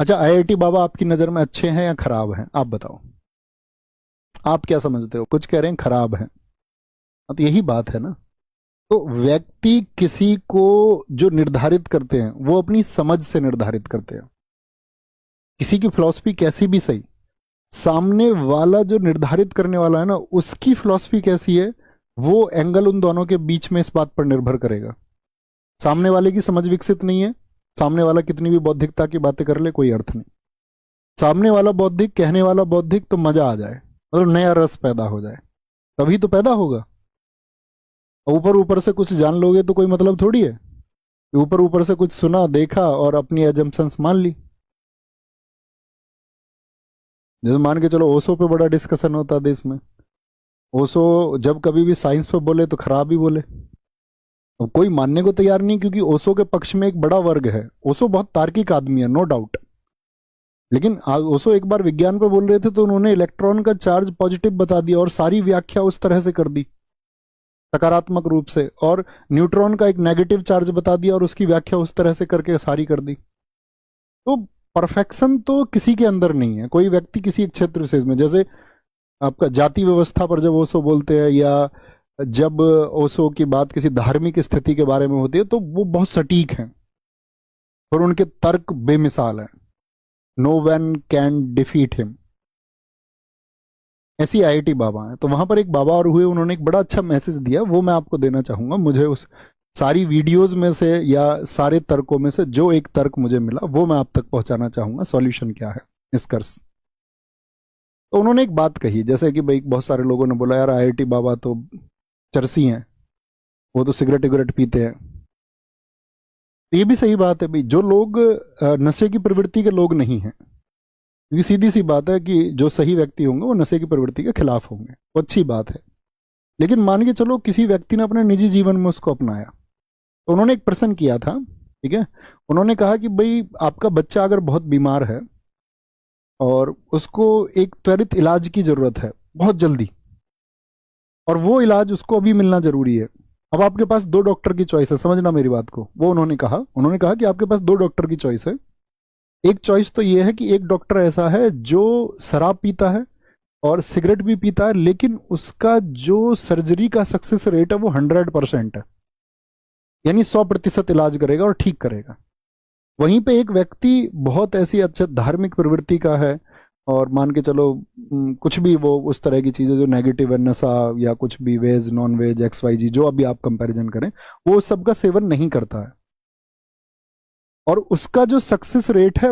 अच्छा, आईआईटी बाबा आपकी नजर में अच्छे हैं या खराब हैं, आप बताओ। आप क्या समझते हो? कुछ कह रहे हैं खराब हैं। हाँ, तो यही बात है ना। तो व्यक्ति किसी को जो निर्धारित करते हैं वो अपनी समझ से निर्धारित करते हैं। किसी की फिलॉसफी कैसी भी सही, सामने वाला जो निर्धारित करने वाला है ना, उसकी फिलॉसफी कैसी है, वो एंगल उन दोनों के बीच में इस बात पर निर्भर करेगा। सामने वाले की समझ विकसित नहीं है, सामने वाला कितनी भी बौद्धिकता की बातें कर ले, कोई अर्थ नहीं। सामने वाला बौद्धिक, कहने वाला बौद्धिक, तो मजा आ जाए, मतलब नया रस पैदा हो जाए, तभी तो पैदा होगा। ऊपर ऊपर से कुछ जान लोगे तो कोई मतलब थोड़ी है। ऊपर ऊपर से कुछ सुना देखा और अपनी एजम्पशंस मान ली। जैसे मान के चलो, ओशो पे बड़ा डिस्कशन होता है देश में। ओशो जब कभी भी साइंस पे बोले तो खराब ही बोले। अब कोई मानने को तैयार नहीं, क्योंकि ओशो के पक्ष में एक बड़ा वर्ग है। ओशो बहुत तार्किक आदमी है, नो डाउट। लेकिन ओशो एक बार विज्ञान पे बोल रहे थे तो उन्होंने इलेक्ट्रॉन का चार्ज पॉजिटिव बता दिया और सारी व्याख्या उस तरह से कर दी, सकारात्मक रूप से। और न्यूट्रॉन का एक नेगेटिव चार्ज बता दिया और उसकी व्याख्या उस तरह से करके सारी कर दी। तो परफेक्शन तो किसी के अंदर नहीं है। कोई व्यक्ति किसी एक क्षेत्र विशेष में, जैसे आपका जाति व्यवस्था पर जब ओशो बोलते हैं, या जब ओशो की बात किसी धार्मिक स्थिति के बारे में होती है, तो वो बहुत सटीक हैं और उनके तर्क बेमिसाल हैं। No one can defeat him. ऐसी आईआईटी बाबा है। तो वहां पर एक बाबा और हुए, उन्होंने एक बड़ा अच्छा मैसेज दिया, वो मैं आपको देना चाहूंगा। मुझे उस सारी वीडियोस में से या सारे तर्कों में से जो एक तर्क मुझे मिला, वो मैं आप तक पहुंचाना चाहूंगा। सॉल्यूशन क्या है, निष्कर्ष। तो उन्होंने एक बात कही, जैसे कि भाई बहुत सारे लोगों ने बोला यार आईआईटी बाबा तो चरसी हैं, वो तो सिगरेट विगरेट पीते हैं। तो ये भी सही बात है भाई। जो लोग नशे की प्रवृत्ति के लोग नहीं हैं, क्योंकि सीधी सी बात है कि जो सही व्यक्ति होंगे वो नशे की प्रवृत्ति के खिलाफ होंगे, वो अच्छी बात है। लेकिन मान के चलो किसी व्यक्ति ने अपने निजी जीवन में उसको अपनाया, तो उन्होंने एक प्रश्न किया था, ठीक है। उन्होंने कहा कि भाई आपका बच्चा अगर बहुत बीमार है और उसको एक त्वरित इलाज की जरूरत है बहुत जल्दी, और वो इलाज उसको अभी मिलना जरूरी है। अब आपके पास दो डॉक्टर की चॉइस है, समझना मेरी बात को। वो उन्होंने कहा कि आपके पास दो डॉक्टर की चॉइस है। एक चॉइस तो ये है कि एक डॉक्टर ऐसा है जो शराब पीता है और सिगरेट भी पीता है, लेकिन उसका जो सर्जरी का सक्सेस रेट है वो 100% है, यानी 100% इलाज करेगा और ठीक करेगा। वहीं पे एक व्यक्ति बहुत ऐसी अच्छा धार्मिक प्रवृत्ति का है, और मान के चलो कुछ भी वो उस तरह की चीजें जो नेगेटिव है, नशा या कुछ भी, veg non veg X Y Z, जो अभी आप कंपैरिजन करें, वो उस सब का सेवन नहीं करता है, और उसका जो सक्सेस रेट है